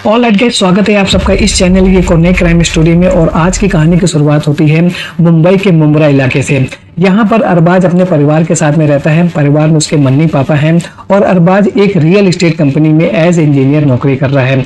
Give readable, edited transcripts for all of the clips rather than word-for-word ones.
All right guys, स्वागत है आप सबका इस चैनल की एक और नए क्राइम स्टोरी में। और आज की कहानी की शुरुआत होती है मुंबई के मुंब्रा इलाके से। यहाँ पर अरबाज अपने परिवार के साथ में रहता है। परिवार में उसके मम्मी पापा हैं और अरबाज एक रियल एस्टेट कंपनी में एज इंजीनियर नौकरी कर रहा है।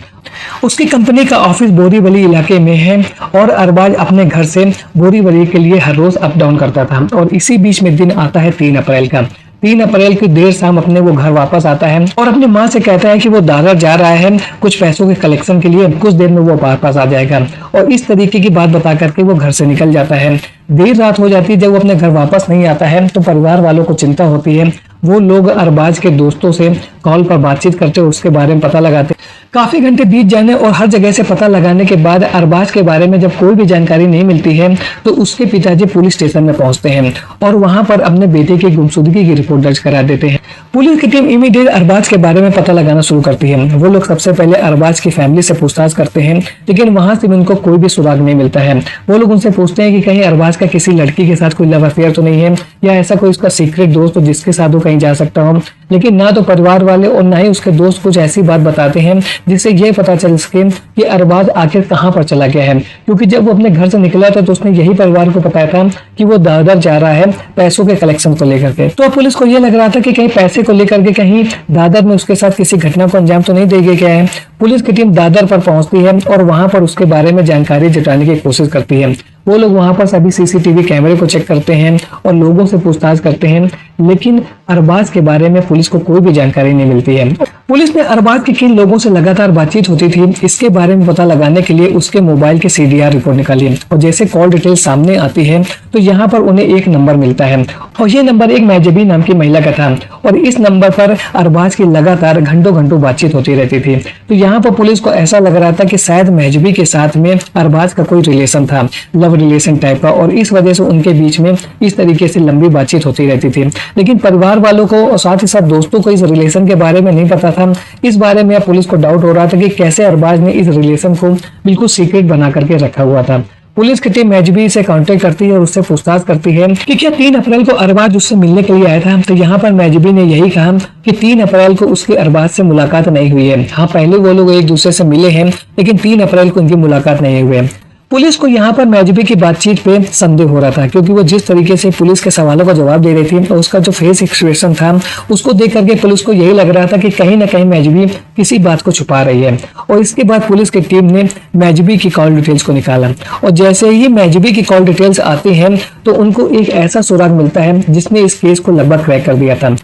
उसकी कंपनी का ऑफिस बोरीवली इलाके में है और अरबाज अपने घर से बोरीवली के लिए हर रोज अप डाउन करता था। और इसी बीच में दिन आता है 3 अप्रैल का। 3 अप्रैल की देर शाम अपने वो घर वापस आता है और अपनी माँ से कहता है कि वो दादर जा रहा है कुछ पैसों के कलेक्शन के लिए, कुछ देर में वो वापस आ जाएगा। और इस तरीके की बात बता करके वो घर से निकल जाता है। देर रात हो जाती है। जब वो अपने घर वापस नहीं आता है तो परिवार वालों को चिंता होती है। वो लोग अरबाज के दोस्तों से कॉल पर बातचीत करते और उसके बारे में पता लगाते। काफी घंटे बीत जाने और हर जगह से पता लगाने के बाद अरबाज के बारे में जब कोई भी जानकारी नहीं मिलती है तो उसके पिताजी पुलिस स्टेशन में पहुंचते हैं और वहां पर अपने बेटे की गुमशुदगी की रिपोर्ट दर्ज करा देते हैं। पुलिस की टीम इमीडिएट अरबाज के बारे में पता लगाना शुरू करती है। वो लोग सबसे पहले अरबाज की फैमिली से पूछताछ करते हैं, लेकिन वहां से भी उनको कोई भी सुराग नहीं मिलता है। वो लोग उनसे पूछते हैं कि कहीं अरबाज का किसी लड़की के साथ कोई लव अफेयर तो नहीं है या ऐसा कोई उसका सीक्रेट दोस्त हो जिसके साथ वो कहीं जा सकता हो। लेकिन ना तो परिवार वाले और ना ही उसके दोस्त कुछ ऐसी बात बताते हैं जिससे ये पता चल सके कि अरबाज आखिर कहां पर चला गया है। क्योंकि जब वो अपने घर से निकला था तो उसने यही परिवार को बताया था कि वो दादर जा रहा है पैसों के कलेक्शन को लेकर के। तो पुलिस को ये लग रहा था कि कहीं पैसे को लेकर के कहीं दादर में उसके साथ किसी घटना को अंजाम तो नहीं देगी क्या है। पुलिस की टीम दादर पर पहुंचती है और वहां पर उसके बारे में जानकारी जुटाने की कोशिश करती है। वो लोग वहां पर सभी सीसीटीवी कैमरे को चेक करते हैं और लोगों से पूछताछ करते हैं, लेकिन अरबाज के बारे में पुलिस को कोई भी जानकारी नहीं मिलती है। पुलिस ने अरबाज के किन लोगों से लगातार बातचीत होती थी इसके बारे में पता लगाने के लिए उसके मोबाइल की CDR रिपोर्ट निकाली और जैसे कॉल डिटेल सामने आती है तो यहाँ पर उन्हें एक नंबर मिलता है और ये नंबर एक महजबी नाम की महिला का था और इस नंबर पर अरबाज की लगातार घंटों घंटों बातचीत होती रहती थी। तो यहाँ पर पुलिस को ऐसा लग रहा था कि शायद महजबी के साथ में अरबाज का कोई रिलेशन था, लव रिलेशन टाइप का, और इस वजह से उनके बीच में इस तरीके से लंबी बातचीत होती रहती थी। लेकिन परिवार वालों को और साथ ही साथ दोस्तों को इस रिलेशन के बारे में नहीं पता था। इस बारे में पुलिस को डाउट हो रहा था कि कैसे अरबाज ने इस रिलेशन को बिल्कुल सीक्रेट बना करके रखा हुआ था। पुलिस की टीम महजबी से कांटेक्ट करती है और उससे पूछताछ करती है कि क्या 3 अप्रैल को अरबाज उससे मिलने के लिए आया था। तो यहाँ पर महजबी ने यही कहा कि 3 अप्रैल को उसकी अरबाज से मुलाकात नहीं हुई है। हाँ, पहले वो लोग एक दूसरे से मिले हैं लेकिन 3 अप्रैल को उनकी मुलाकात नहीं हुई है। पुलिस को यहाँ पर महजबी की बातचीत पे संदेह हो रहा था क्योंकि वो जिस तरीके से पुलिस के सवालों का जवाब दे रही थी और उसका जो फेस एक्सप्रेशन था उसको देख करके पुलिस को यही लग रहा था कि कहीं ना कहीं महजबी किसी बात को छुपा रही है। और इसके बाद पुलिस की टीम ने महजबी की कॉल डिटेल्स को निकाला और जैसे ही महजबी की कॉल डिटेल्स आती है तो उनको एक ऐसा सुराग मिलता है जिसने इस केस को लगभग क्रैक कर दिया था।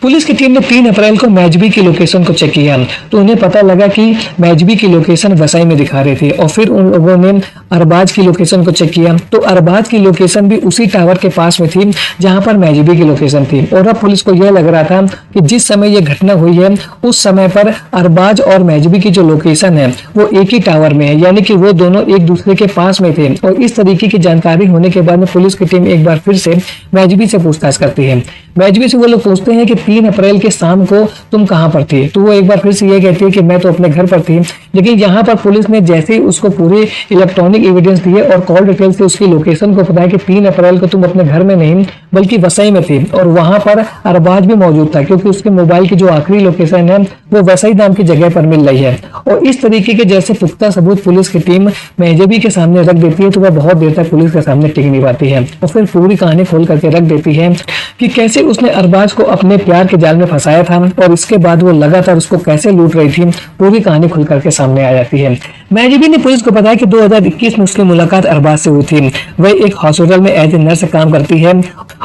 पुलिस की टीम ने 3 अप्रैल को महजबी की लोकेशन को चेक किया तो उन्हें पता लगा कि महजबी की लोकेशन वसई में दिखा रही थी। और फिर उन लोगों ने अरबाज की लोकेशन को चेक किया तो अरबाज की लोकेशन भी उसी टावर के पास में थी जहां पर महजबी की लोकेशन थी। और अब पुलिस को यह लग रहा था कि जिस समय यह घटना हुई है उस समय पर अरबाज और महजबी की जो लोकेशन है वो एक ही टावर में है, यानी कि वो दोनों एक दूसरे के पास में थे। और इस तरीके की जानकारी होने के बाद में पुलिस की टीम एक बार फिर से महजबी से पूछताछ करती है। महजबी से वो लोग पूछते हैं कि 3 अप्रैल के शाम को तुम कहां पर थी। तो वो एक बार फिर से ये कहती है कि मैं तो अपने घर पर थी। लेकिन यहाँ पर पुलिस ने जैसे ही उसको पूरे इलेक्ट्रॉनिक एविडेंस दिए और कॉल डिटेल से उसकी लोकेशन को बताया कि 3 अप्रैल को तुम अपने घर में नहीं बल्कि वसई में थी और वहां पर अरबाज भी मौजूद था क्योंकि उसके मोबाइल की जो आखिरी लोकेशन है वो वसई नाम की जगह पर मिल रही है। और इस तरीके के जैसे पुख्ता सबूत पुलिस की टीम महजबी के सामने रख देती है तो वह बहुत देर तक पुलिस के सामने टिक नहीं पाती है और फिर पूरी कहानी खोल करके रख देती है कि कैसे उसने अरबाज को अपने प्यार के जाल में फंसाया था और इसके बाद वो लगातार उसको कैसे लूट रही थी। पूरी कहानी खुल करके सामने आ जाती है। महजबी ने पुलिस को बताया कि 2021 में उसकी मुलाकात अरबाज से हुई थी। वह एक हॉस्पिटल में एज ए नर्स काम करती है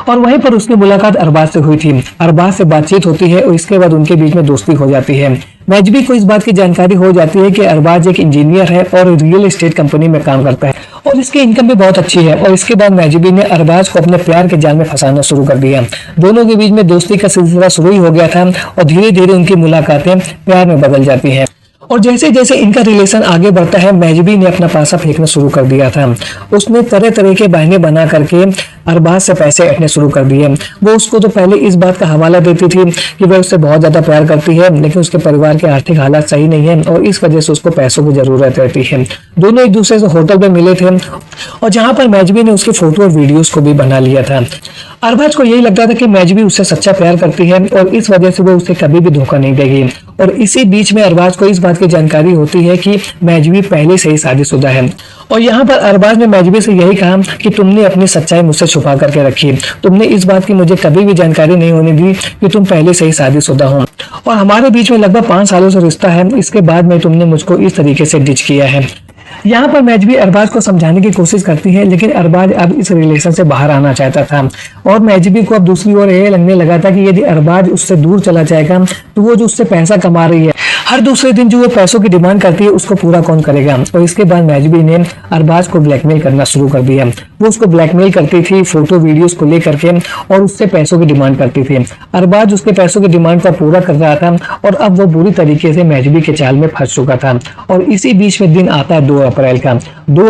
और वहीं पर उसकी मुलाकात अरबाज से हुई थी। अरबाज से बातचीत होती है और इसके बाद उनके बीच में दोस्ती हो जाती है। महजबी को इस बात की जानकारी हो जाती है कि अरबाज एक इंजीनियर है और रियल एस्टेट कंपनी में काम करता है और इसकी इनकम भी बहुत अच्छी है। और इसके बाद महजबी ने अरबाज को अपने प्यार के जाल में फंसाना शुरू कर दिया। दोनों के बीच में दोस्ती का सिलसिला शुरू ही हो गया था और धीरे धीरे उनकी मुलाकातें प्यार में बदल जाती हैं। और जैसे जैसे इनका रिलेशन आगे बढ़ता है महजबी ने अपना पासा फेंकना शुरू कर दिया था। उसने तरह तरह के बहाने बना करके अरबाज से पैसे ऐंठने शुरू कर दिए। वो उसको तो पहले इस बात का हवाला देती थी कि वह उससे बहुत ज्यादा प्यार करती है लेकिन उसके परिवार के आर्थिक हालात सही नहीं है और इस वजह से उसको पैसों की जरूरत रहती है। दोनों एक दूसरे से होटल पे मिले थे और जहां पर महजबी ने उसकी फोटो और वीडियोस को भी बना लिया था। अरबाज को यही लगता था कि महजबी उससे सच्चा प्यार करती है और इस वजह से वो उसे कभी भी धोखा नहीं देगी और इसी बीच में अरबाज को इस बात की जानकारी होती है कि महजबी पहले से ही शादीशुदा है। और यहाँ पर अरबाज ने महजबी से यही कहा कि तुमने अपनी सच्चाई मुझसे छुपा करके रखी, तुमने इस बात की मुझे कभी भी जानकारी नहीं होने दी कि तुम पहले से ही शादीशुदा हो, और हमारे बीच में लगभग 5 सालों से रिश्ता है, इसके बाद में तुमने मुझको इस तरीके से डिच किया है। यहाँ पर महजबी अरबाज को समझाने की कोशिश करती है, लेकिन अरबाज अब इस रिलेशन से बाहर आना चाहता था और महजबी को अब दूसरी ओर यह लगने लगा था कि यदि अरबाज उससे दूर चला जाएगा तो वो जो उससे पैसा कमा रही है, हर दूसरे दिन जो वो पैसों की डिमांड करती है, उसको पूरा कौन करेगा। और इसके बाद महजबी ने अरबाज को ब्लैकमेल करना शुरू कर दिया। वो उसको ब्लैकमेल करती थी फोटो वीडियोस को लेकर के और उससे पैसों की डिमांड करती थी। अरबाज उसके पैसों की डिमांड को पूरा कर रहा था और अब वो बुरी तरीके से महजबी के जाल में फंस चुका था। और इसी बीच में दिन आता है 2 अप्रैल का। 2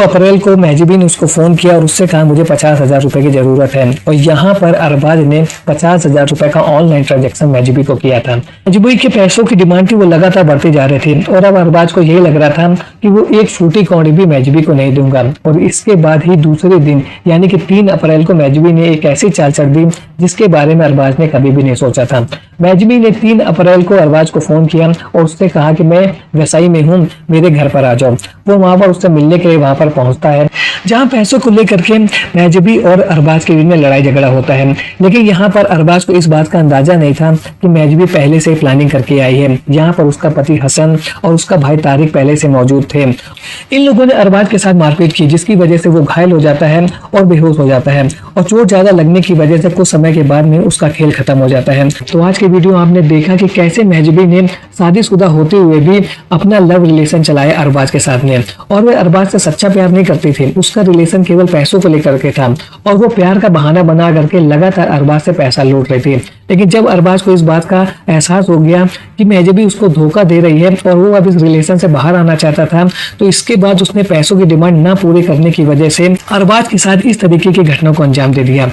अप्रैल को महजबी ने उसको फोन किया और उससे कहा मुझे 50,000 रुपए की जरूरत है। और यहाँ पर अरबाज ने 50,000 रुपए का ऑनलाइन ट्रांजैक्शन महजबी को किया था। महजबी के पैसों की डिमांड थी वो लगातार बढ़ती जा रही थी और अब अरबाज को यही लग रहा था कि वो एक फूटी कौड़ी भी महजबी को नहीं दूंगा। और इसके बाद ही दूसरे दिन यानी कि 3 अप्रैल को महजबी ने एक ऐसी चाल चल दी जिसके बारे में अरबाज ने कभी भी नहीं सोचा था। महजबी ने 3 अप्रैल को अरबाज को फोन किया और उससे कहा कि मैं वैसाई में हूँ, मेरे घर पर आ जाओ। वो वहां पर उससे मिलने के लिए वहां पर पहुंचता है, जहां पैसों को लेकर के महजबी और अरबाज के बीच में लड़ाई झगड़ा होता है। लेकिन यहाँ पर अरबाज को इस बात का अंदाजा नहीं था कि महजबी पहले से प्लानिंग करके आई है। यहाँ पर उसका पति हसन और उसका भाई तारिक पहले से मौजूद थे। इन लोगों ने अरबाज के साथ मारपीट की, जिसकी वजह से वो घायल हो जाता है और बेहोश हो जाता है और चोट ज्यादा लगने की वजह से कुछ समय के बाद में उसका खेल खत्म हो जाता है। तो आज की वीडियो आपने देखा कि कैसे महजबी ने शादीशुदा होते हुए भी अपना लव रिलेशन चलाया अरबाज के साथ में, और वह अरबाज से सच्चा प्यार नहीं करती थी। उसका रिलेशन केवल पैसों को लेकर के था और वो प्यार का बहाना बना करके लगातार अरबाज से पैसा लूट रही थी। लेकिन जब अरबाज को इस बात का एहसास हो गया कि महजबी उसको धोखा दे रही है और वो अब इस रिलेशन से बाहर आना चाहता था, तो इसके बाद उसने पैसों की डिमांड ना पूरी करने की वजह से अरबाज के साथ इस तरीके की घटना को अंजाम दे दिया।